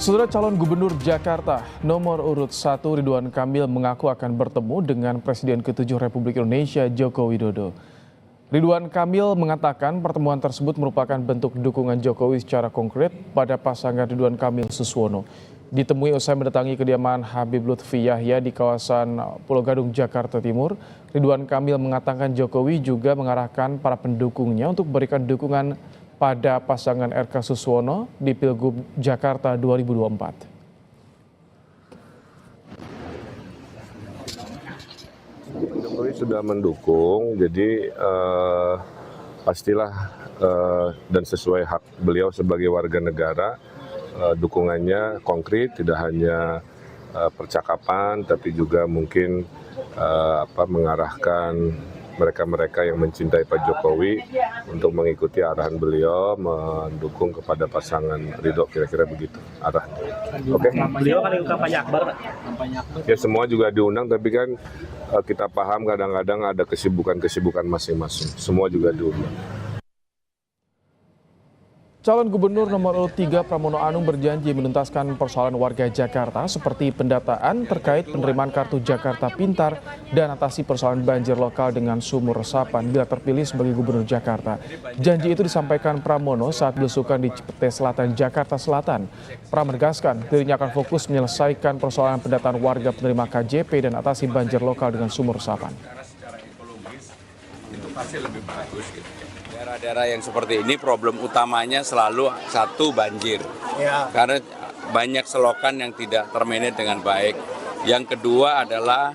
Saudara calon gubernur Jakarta nomor urut 1 Ridwan Kamil mengaku akan bertemu dengan Presiden ke-7 Republik Indonesia Joko Widodo. Ridwan Kamil mengatakan pertemuan tersebut merupakan bentuk dukungan Jokowi secara konkret pada pasangan Ridwan Kamil Suswono. Ditemui usai mendatangi kediaman Habib Lutfi Yahya di kawasan Pulau Gadung, Jakarta Timur, Ridwan Kamil mengatakan Jokowi juga mengarahkan para pendukungnya untuk berikan dukungan pada pasangan RK Suswono di Pilgub Jakarta 2024. Jokowi sudah mendukung, jadi pastilah dan sesuai hak beliau sebagai warga negara, dukungannya konkret, tidak hanya percakapan, tapi juga mungkin mengarahkan mereka-mereka yang mencintai Pak Jokowi untuk mengikuti arahan beliau, mendukung kepada pasangan Ridho, kira-kira begitu arahnya. Oke. Beliau kan ikut kampanye akbar, Pak. Ya semua juga diundang, tapi kan kita paham kadang-kadang ada kesibukan masing-masing. Semua juga diundang. Calon Gubernur nomor urut 3 Pramono Anung berjanji menuntaskan persoalan warga Jakarta seperti pendataan terkait penerimaan kartu Jakarta Pintar dan atasi persoalan banjir lokal dengan sumur resapan bila terpilih sebagai Gubernur Jakarta. Janji itu disampaikan Pramono saat belusukan di Cipete Selatan, Jakarta Selatan. Pram menegaskan dirinya akan fokus menyelesaikan persoalan pendataan warga penerima KJP dan atasi banjir lokal dengan sumur resapan. Secara ekologis itu pasti lebih bagus gitu. Daerah-daerah yang seperti ini problem utamanya selalu satu banjir, karena banyak selokan yang tidak termanage dengan baik. Yang kedua adalah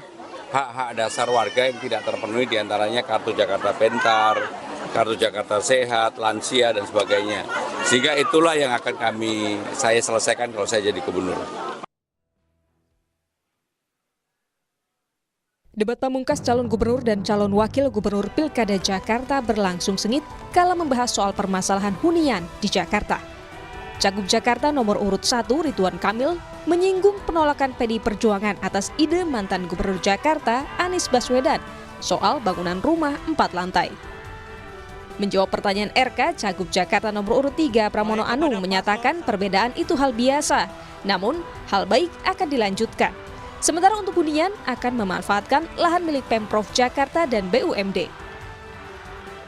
hak-hak dasar warga yang tidak terpenuhi, diantaranya kartu Jakarta Pintar, kartu Jakarta Sehat, lansia dan sebagainya. Sehingga itulah yang akan saya selesaikan kalau saya jadi gubernur. Debat pamungkas calon gubernur dan calon wakil gubernur Pilkada Jakarta berlangsung sengit kala membahas soal permasalahan hunian di Jakarta. Cagup Jakarta nomor urut 1 Ridwan Kamil menyinggung penolakan PDI Perjuangan atas ide mantan gubernur Jakarta Anies Baswedan soal bangunan rumah 4 lantai. Menjawab pertanyaan RK, Cagup Jakarta nomor urut 3 Pramono Anung menyatakan perbedaan itu hal biasa, namun hal baik akan dilanjutkan. Sementara untuk hunian akan memanfaatkan lahan milik Pemprov Jakarta dan BUMD.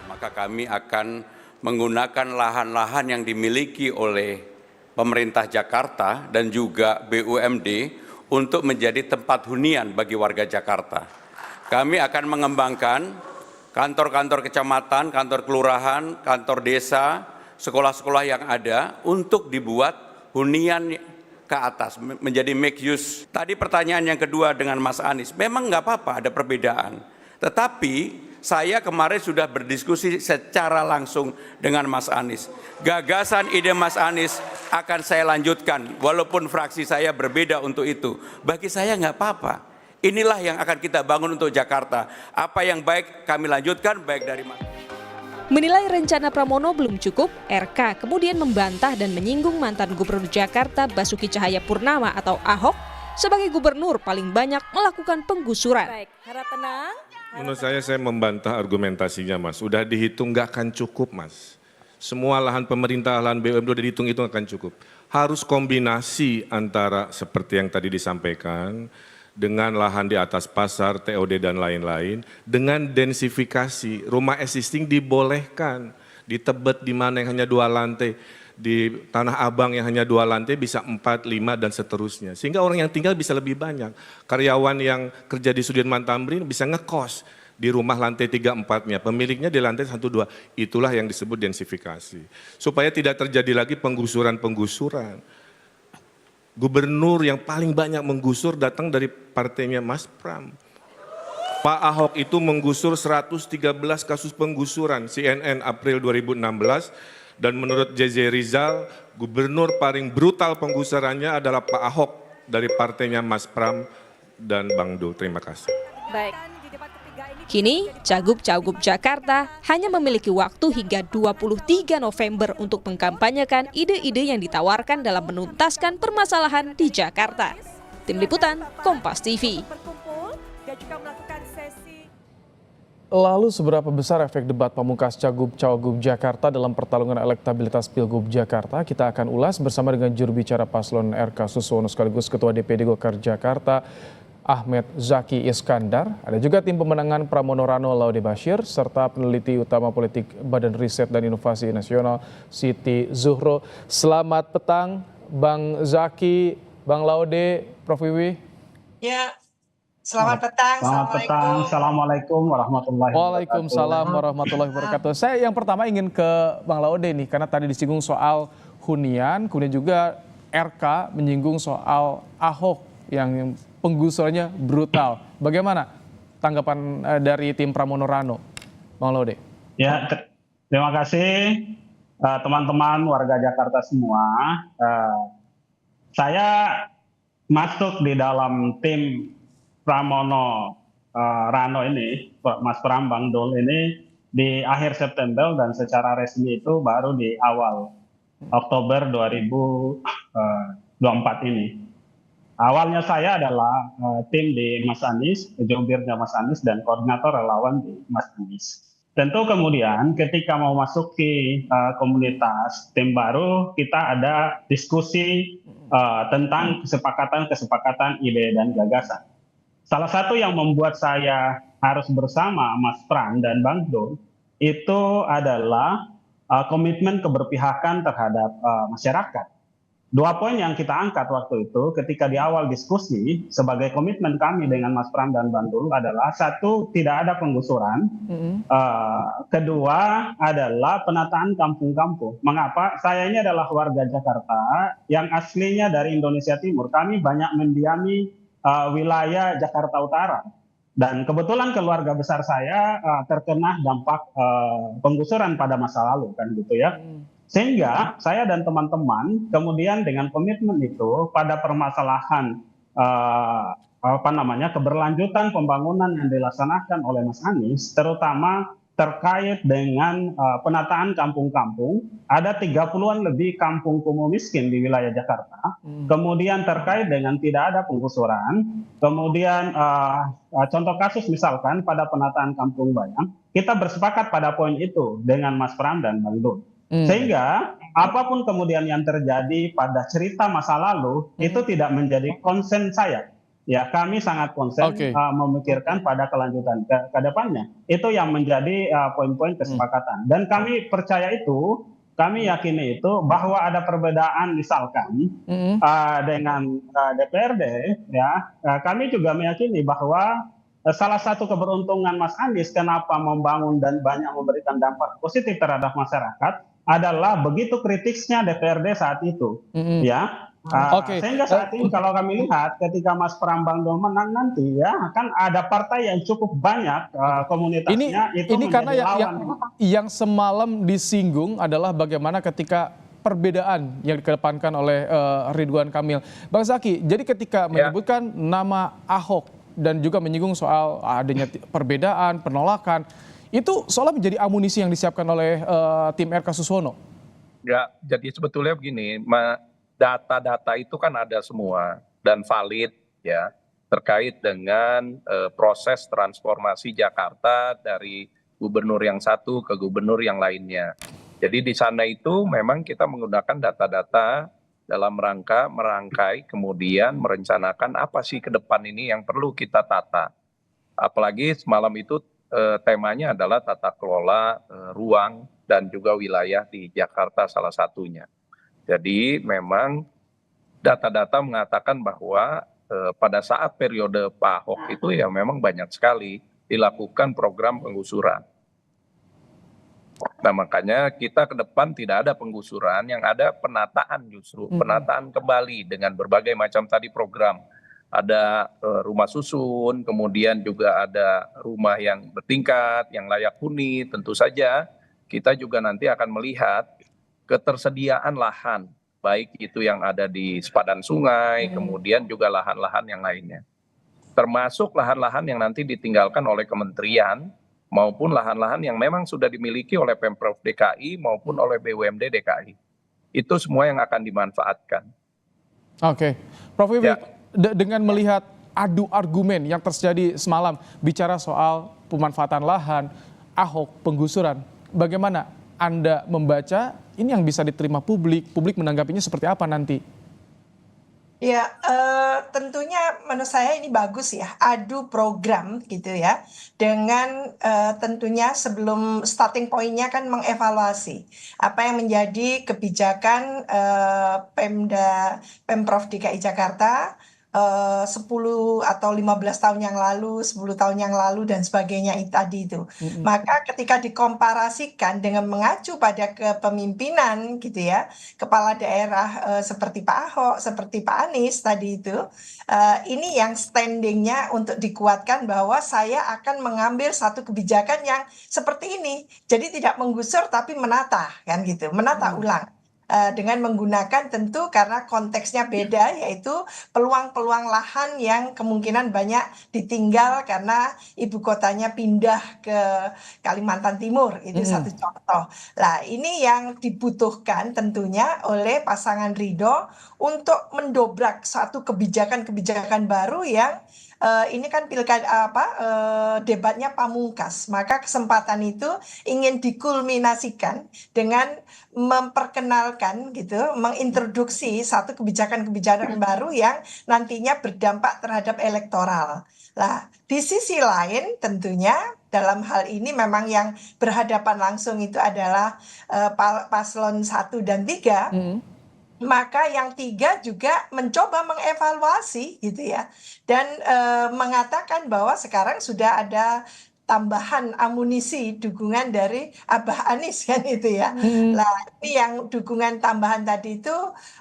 Maka kami akan menggunakan lahan-lahan yang dimiliki oleh pemerintah Jakarta dan juga BUMD untuk menjadi tempat hunian bagi warga Jakarta. Kami akan mengembangkan kantor-kantor kecamatan, kantor kelurahan, kantor desa, sekolah-sekolah yang ada untuk dibuat hunian ke atas, menjadi make use. Tadi pertanyaan yang kedua dengan Mas Anies, memang nggak apa-apa ada perbedaan. Tetapi saya kemarin sudah berdiskusi secara langsung dengan Mas Anies. Gagasan ide Mas Anies akan saya lanjutkan, walaupun fraksi saya berbeda untuk itu. Bagi saya nggak apa-apa. Inilah yang akan kita bangun untuk Jakarta. Apa yang baik kami lanjutkan, baik dari Mas. Menilai rencana Pramono belum cukup, RK kemudian membantah dan menyinggung mantan Gubernur Jakarta Basuki Cahayapurnama atau Ahok sebagai gubernur paling banyak melakukan penggusuran. Baik, harap tenang. Menurut saya argumentasinya Mas. Udah dihitung nggak akan cukup Mas. Semua lahan pemerintah, lahan BUMD udah dihitung itu akan cukup. Harus kombinasi antara seperti yang tadi disampaikan, dengan lahan di atas pasar, TOD dan lain-lain, dengan densifikasi, rumah existing dibolehkan, di Tebet di mana yang hanya 2 lantai, di Tanah Abang yang hanya 2 lantai bisa 4, 5 dan seterusnya. Sehingga orang yang tinggal bisa lebih banyak. Karyawan yang kerja di Sudirman Tamrin bisa ngekos di rumah lantai 3-4-nya, pemiliknya di lantai 1-2. Itulah yang disebut densifikasi. Supaya tidak terjadi lagi penggusuran-penggusuran. Gubernur yang paling banyak menggusur datang dari partainya Mas Pram. Pak Ahok itu menggusur 113 kasus penggusuran, CNN April 2016, dan menurut JJ Rizal, gubernur paling brutal penggusurannya adalah Pak Ahok dari partainya Mas Pram dan Bang Dul. Terima kasih. Baik. Kini, Cagup-Cagup Jakarta hanya memiliki waktu hingga 23 November untuk mengkampanyekan ide-ide yang ditawarkan dalam menuntaskan permasalahan di Jakarta. Tim Liputan, Kompas TV. Berkumpul dan juga melakukan sesi Lalu seberapa besar efek debat pamungkas Cagup-Cawagup Jakarta dalam pertarungan elektabilitas Pilgub Jakarta? Kita akan ulas bersama dengan juru bicara paslon RK Suswono sekaligus Ketua DPD Golkar Jakarta, Ahmed Zaki Iskandar. Ada juga tim pemenangan Pramono Rano Laude Bashir, serta peneliti utama politik Badan Riset dan Inovasi Nasional Siti Zuhro. Selamat petang Bang Zaki, Bang Laude, Prof. Wiwi. Ya, selamat petang. Selamat petang. Assalamualaikum warahmatullahi wabarakatuh. Waalaikumsalam warahmatullahi wabarakatuh. Saya yang pertama ingin ke Bang Laude nih, karena tadi disinggung soal hunian, kemudian juga RK menyinggung soal Ahok yang penggusurannya brutal. Bagaimana tanggapan dari tim Pramono Rano, Bang Laude? Ya, terima kasih teman-teman warga Jakarta semua. Saya masuk di dalam tim Pramono Rano ini, Mas Pram, Bang Dul ini di akhir September dan secara resmi itu baru di awal Oktober 2024 ini. Awalnya saya adalah tim di Mas Anies, jubirnya Mas Anies dan koordinator relawan di Mas Anies. Tentu kemudian ketika mau masuk ke komunitas tim baru, kita ada diskusi tentang kesepakatan ide dan gagasan. Salah satu yang membuat saya harus bersama Mas Pram dan Bang Dul itu adalah komitmen keberpihakan terhadap masyarakat. 2 poin yang kita angkat waktu itu ketika di awal diskusi sebagai komitmen kami dengan Mas Pram dan Bang Dul adalah 1, tidak ada penggusuran. Kedua adalah penataan kampung-kampung. Mengapa? Saya ini adalah warga Jakarta yang aslinya dari Indonesia Timur. Kami banyak mendiami wilayah Jakarta Utara. Dan kebetulan keluarga besar saya terkena dampak penggusuran pada masa lalu, kan gitu ya. Sehingga saya dan teman-teman kemudian dengan komitmen itu pada permasalahan keberlanjutan pembangunan yang dilaksanakan oleh Mas Anies, terutama terkait dengan penataan kampung-kampung, ada 30-an lebih kampung kumuh miskin di wilayah Jakarta. Kemudian terkait dengan tidak ada penggusuran, kemudian contoh kasus misalkan pada penataan kampung Bayam, kita bersepakat pada poin itu dengan Mas Pram dan Bang Dul. Sehingga apapun kemudian yang terjadi pada cerita masa lalu itu tidak menjadi konsen saya. Ya, kami sangat konsen memikirkan pada kelanjutan ke depannya. Itu yang menjadi poin-poin kesepakatan. Dan kami percaya itu, kami yakini itu bahwa ada perbedaan misalkan dengan DPRD, ya, kami juga meyakini bahwa salah satu keberuntungan Mas Anies kenapa membangun dan banyak memberikan dampak positif terhadap masyarakat adalah begitu kritisnya DPRD saat itu, ya. Sehingga saat ini kalau kami lihat ketika Mas Pram Bang Dul menang nanti, ya, kan ada partai yang cukup banyak komunitasnya ini karena yang semalam disinggung adalah bagaimana ketika perbedaan yang dikedepankan oleh Ridwan Kamil. Bang Zaki, jadi ketika menyebutkan nama Ahok dan juga menyinggung soal adanya perbedaan, penolakan, itu seolah menjadi amunisi yang disiapkan oleh tim RK Suswono. Ya, jadi sebetulnya begini, data-data itu kan ada semua dan valid ya terkait dengan proses transformasi Jakarta dari gubernur yang satu ke gubernur yang lainnya. Jadi di sana itu memang kita menggunakan data-data dalam rangka merangkai kemudian merencanakan apa sih ke depan ini yang perlu kita tata. Apalagi semalam itu temanya adalah tata kelola ruang dan juga wilayah di Jakarta salah satunya. Jadi memang data-data mengatakan bahwa pada saat periode Pak Ahok itu ya memang banyak sekali dilakukan program penggusuran. Nah makanya kita ke depan tidak ada penggusuran, yang ada penataan justru, penataan kembali dengan berbagai macam tadi program. Ada rumah susun, kemudian juga ada rumah yang bertingkat, yang layak huni. Tentu saja kita juga nanti akan melihat ketersediaan lahan, baik itu yang ada di sepadan sungai, kemudian juga lahan-lahan yang lainnya. Termasuk lahan-lahan yang nanti ditinggalkan oleh kementerian, maupun lahan-lahan yang memang sudah dimiliki oleh Pemprov DKI maupun oleh BUMD DKI. Itu semua yang akan dimanfaatkan. Oke, Prof. Wiwi, dengan melihat adu argumen yang terjadi semalam bicara soal pemanfaatan lahan, Ahok penggusuran. Bagaimana Anda membaca ini yang bisa diterima publik? Publik menanggapinya seperti apa nanti? Ya, tentunya menurut saya ini bagus ya, adu program gitu ya, dengan tentunya sebelum starting point-nya kan mengevaluasi apa yang menjadi kebijakan Pemprov DKI Jakarta 10 atau 15 tahun yang lalu, 10 tahun yang lalu dan sebagainya tadi itu. Maka ketika dikomparasikan dengan mengacu pada kepemimpinan gitu ya, kepala daerah seperti Pak Ahok, seperti Pak Anies tadi itu, ini yang standingnya untuk dikuatkan bahwa saya akan mengambil satu kebijakan yang seperti ini. Jadi tidak menggusur tapi menata kan gitu, menata ulang. Dengan menggunakan tentu karena konteksnya beda, yaitu peluang-peluang lahan yang kemungkinan banyak ditinggal karena ibu kotanya pindah ke Kalimantan Timur, itu satu contoh. Nah, ini yang dibutuhkan tentunya oleh pasangan Ridho untuk mendobrak satu kebijakan-kebijakan baru yang ini kan pilkada debatnya pamungkas, maka kesempatan itu ingin dikulminasikan dengan memperkenalkan gitu, mengintroduksi satu kebijakan-kebijakan baru yang nantinya berdampak terhadap elektoral. Nah, di sisi lain tentunya dalam hal ini memang yang berhadapan langsung itu adalah paslon 1 dan 3. Maka yang 3 juga mencoba mengevaluasi gitu ya, dan mengatakan bahwa sekarang sudah ada tambahan amunisi dukungan dari Abah Anies kan itu ya. Nah, ini yang dukungan tambahan tadi itu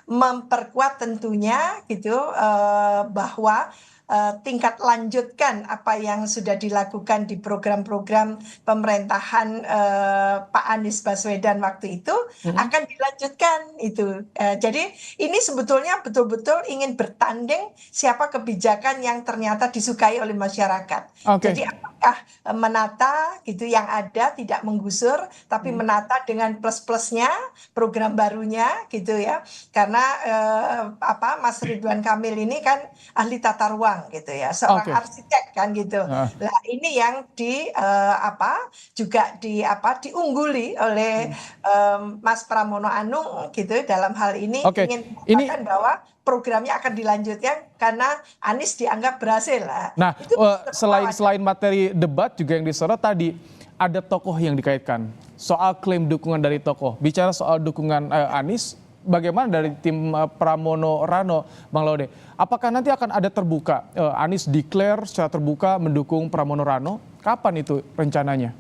memperkuat tentunya gitu bahwa tingkat lanjutkan apa yang sudah dilakukan di program-program pemerintahan Pak Anies Baswedan waktu itu akan dilanjutkan itu. Jadi ini sebetulnya betul-betul ingin bertanding siapa kebijakan yang ternyata disukai oleh masyarakat. Jadi apakah menata gitu yang ada tidak menggusur tapi menata dengan plus-plusnya program barunya gitu ya. Karena Mas Ridwan Kamil ini kan ahli tata ruang gitu ya, seorang arsitek kan gitu. Nah, ini yang juga diungguli oleh Mas Pramono Anung gitu dalam hal ini ingin mengatakan bahwa programnya akan dilanjutkan karena Anies dianggap berhasil. Nah, selain materi debat juga yang disorot tadi, ada tokoh yang dikaitkan soal klaim dukungan dari tokoh. Bicara soal dukungan Anies, bagaimana dari tim Pramono Rano, Bang Laude? Apakah nanti akan ada terbuka, Anies declare secara terbuka mendukung Pramono Rano? Kapan itu rencananya?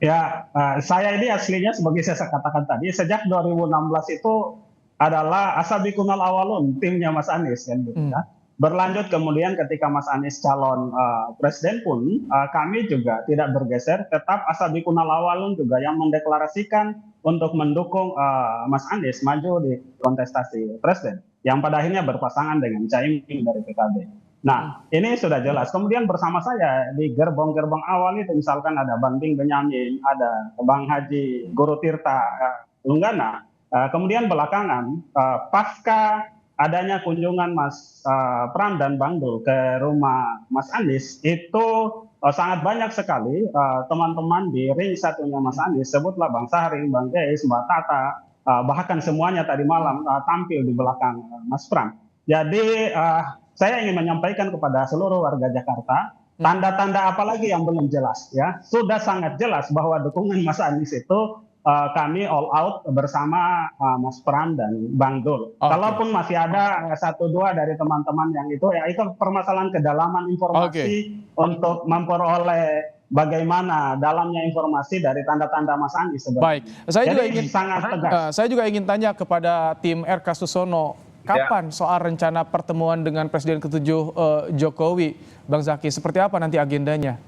Ya, saya ini aslinya sebagai saya katakan tadi, sejak 2016 itu adalah asabikunal awalun, timnya Mas Anies kan gitu ya. Berlanjut kemudian ketika Mas Anies calon presiden pun kami juga tidak bergeser, tetap asabikunal awalun juga yang mendeklarasikan untuk mendukung Mas Anies maju di kontestasi presiden yang pada akhirnya berpasangan dengan Caimin dari PKB. Nah, ini sudah jelas. Kemudian bersama saya di gerbong-gerbong awal itu misalkan ada Bang Ding Benyamin, ada Bang Haji Guru Tirta Lunggana. Kemudian belakangan pasca adanya kunjungan Mas Pram dan Bang Dul ke rumah Mas Anies itu sangat banyak sekali teman-teman di ring satunya Mas Anies, sebutlah Bang Sahring, Bang Geis, Mbak Tata, bahkan semuanya tadi malam tampil di belakang Mas Pram. Jadi saya ingin menyampaikan kepada seluruh warga Jakarta, tanda-tanda apa lagi yang belum jelas ya. Sudah sangat jelas bahwa dukungan Mas Anies itu kami all out bersama Mas Pram dan Bang Dul. Kalaupun masih ada 1-2 dari teman-teman yang itu, ya itu permasalahan kedalaman informasi untuk memperoleh bagaimana dalamnya informasi dari tanda-tanda Mas Anies sebenarnya. Baik, saya juga ingin tanya kepada tim RK Susono, kapan soal rencana pertemuan dengan Presiden ke-7 Jokowi, Bang Zaki, seperti apa nanti agendanya?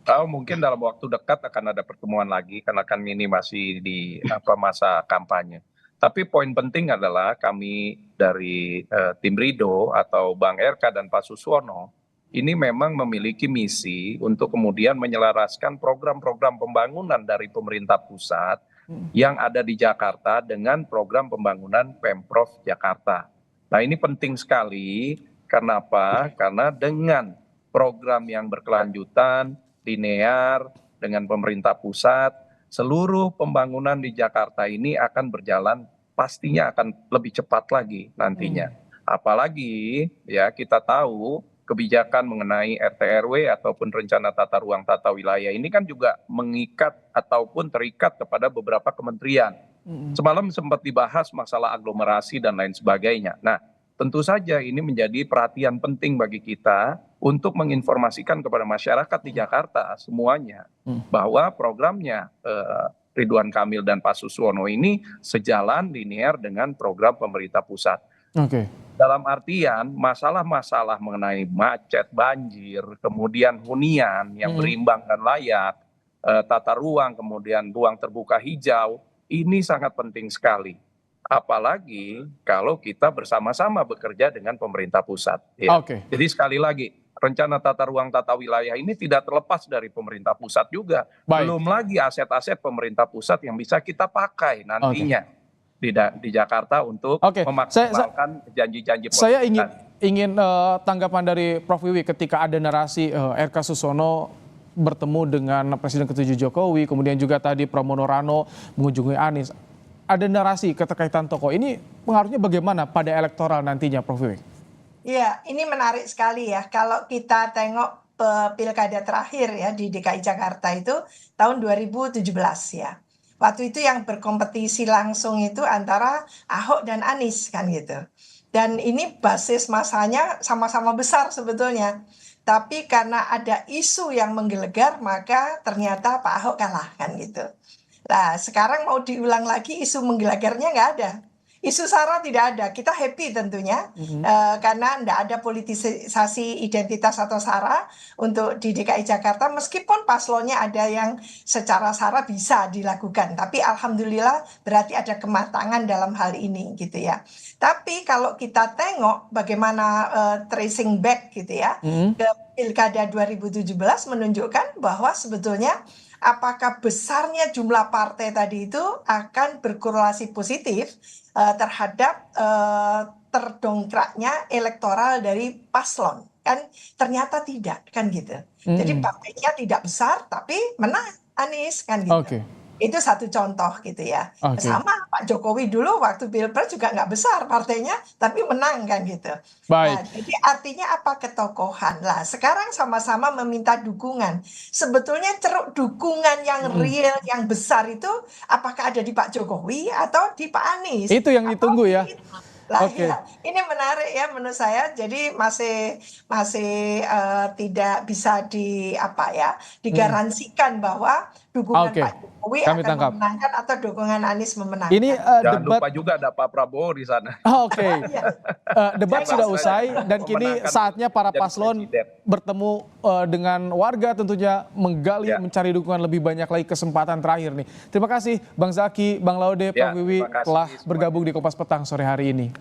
Mungkin dalam waktu dekat akan ada pertemuan lagi karena kan ini masih di masa kampanye. Tapi poin penting adalah kami dari tim Ridho atau Bang RK dan Pak Suswono ini memang memiliki misi untuk kemudian menyelaraskan program-program pembangunan dari pemerintah pusat yang ada di Jakarta dengan program pembangunan Pemprov Jakarta. Nah, ini penting sekali. Karena apa? Karena dengan program yang berkelanjutan, linear, dengan pemerintah pusat, seluruh pembangunan di Jakarta ini akan berjalan pastinya akan lebih cepat lagi nantinya. Apalagi ya kita tahu kebijakan mengenai RT RW ataupun rencana tata ruang tata wilayah ini kan juga mengikat ataupun terikat kepada beberapa kementerian. Semalam sempat dibahas masalah aglomerasi dan lain sebagainya. Nah, tentu saja ini menjadi perhatian penting bagi kita untuk menginformasikan kepada masyarakat di Jakarta semuanya bahwa programnya Ridwan Kamil dan Pak Suswono ini sejalan linear dengan program pemerintah pusat. Oke. Dalam artian masalah-masalah mengenai macet, banjir, kemudian hunian yang berimbang dan layak, tata ruang, kemudian ruang terbuka hijau, ini sangat penting sekali. Apalagi kalau kita bersama-sama bekerja dengan pemerintah pusat. Ya. Oke. Jadi sekali lagi, rencana tata ruang tata wilayah ini tidak terlepas dari pemerintah pusat juga. Baik. Belum lagi aset-aset pemerintah pusat yang bisa kita pakai nantinya di Jakarta untuk Oke. memaksimalkan janji-janji politik. Saya ingin tanggapan dari Prof. Wiwi ketika ada narasi RK Suswono bertemu dengan Presiden ke-7 Jokowi, kemudian juga tadi Pramono Rano mengunjungi Anies. Ada narasi keterkaitan tokoh ini pengaruhnya bagaimana pada elektoral nantinya, Prof. Wiwi? Iya, ini menarik sekali ya. Kalau kita tengok pilkada terakhir ya di DKI Jakarta itu tahun 2017 ya. Waktu itu yang berkompetisi langsung itu antara Ahok dan Anies kan gitu. Dan ini basis masanya sama-sama besar sebetulnya. Tapi karena ada isu yang menggelegar maka ternyata Pak Ahok kalah kan gitu. Nah sekarang mau diulang lagi isu menggelegarnya nggak ada. Isu SARA tidak ada, kita happy tentunya karena tidak ada politisasi identitas atau SARA untuk di DKI Jakarta meskipun paslonnya ada yang secara SARA bisa dilakukan, tapi alhamdulillah berarti ada kematangan dalam hal ini gitu ya. Tapi kalau kita tengok bagaimana tracing back gitu ya ke Pilkada 2017 menunjukkan bahwa sebetulnya apakah besarnya jumlah partai tadi itu akan berkorelasi positif terhadap terdongkraknya elektoral dari paslon kan ternyata tidak kan gitu. Jadi partainya tidak besar tapi menang Anies kan gitu. Oke. Itu satu contoh gitu ya. Oke. Sama Pak Jokowi dulu waktu Pilpres juga nggak besar partainya tapi menang kan gitu. Baik. Nah, jadi artinya apa ketokohan lah. Sekarang sama-sama meminta dukungan. Sebetulnya ceruk dukungan yang real yang besar itu apakah ada di Pak Jokowi atau di Pak Anies? Itu yang ditunggu ya. Lah, Oke. ya, ini menarik ya menurut saya. Jadi masih tidak bisa digaransikan bahwa dukungan Oke. Pak Jokowi Kami akan tangkap. memenangkan atau dukungan Anies memenangkan. Ini Jangan debat. lupa juga ada Pak Prabowo di sana. Oke. Debat Saya sudah nggak usai dan kini memenangkan saatnya para jadi paslon presiden. bertemu dengan warga tentunya menggali Ya. mencari dukungan lebih banyak lagi kesempatan terakhir nih. Terima kasih Bang Zaki, Bang Laude, Ya, Prof. Wiwi terima kasih telah semuanya. bergabung di Kompas Petang sore hari ini.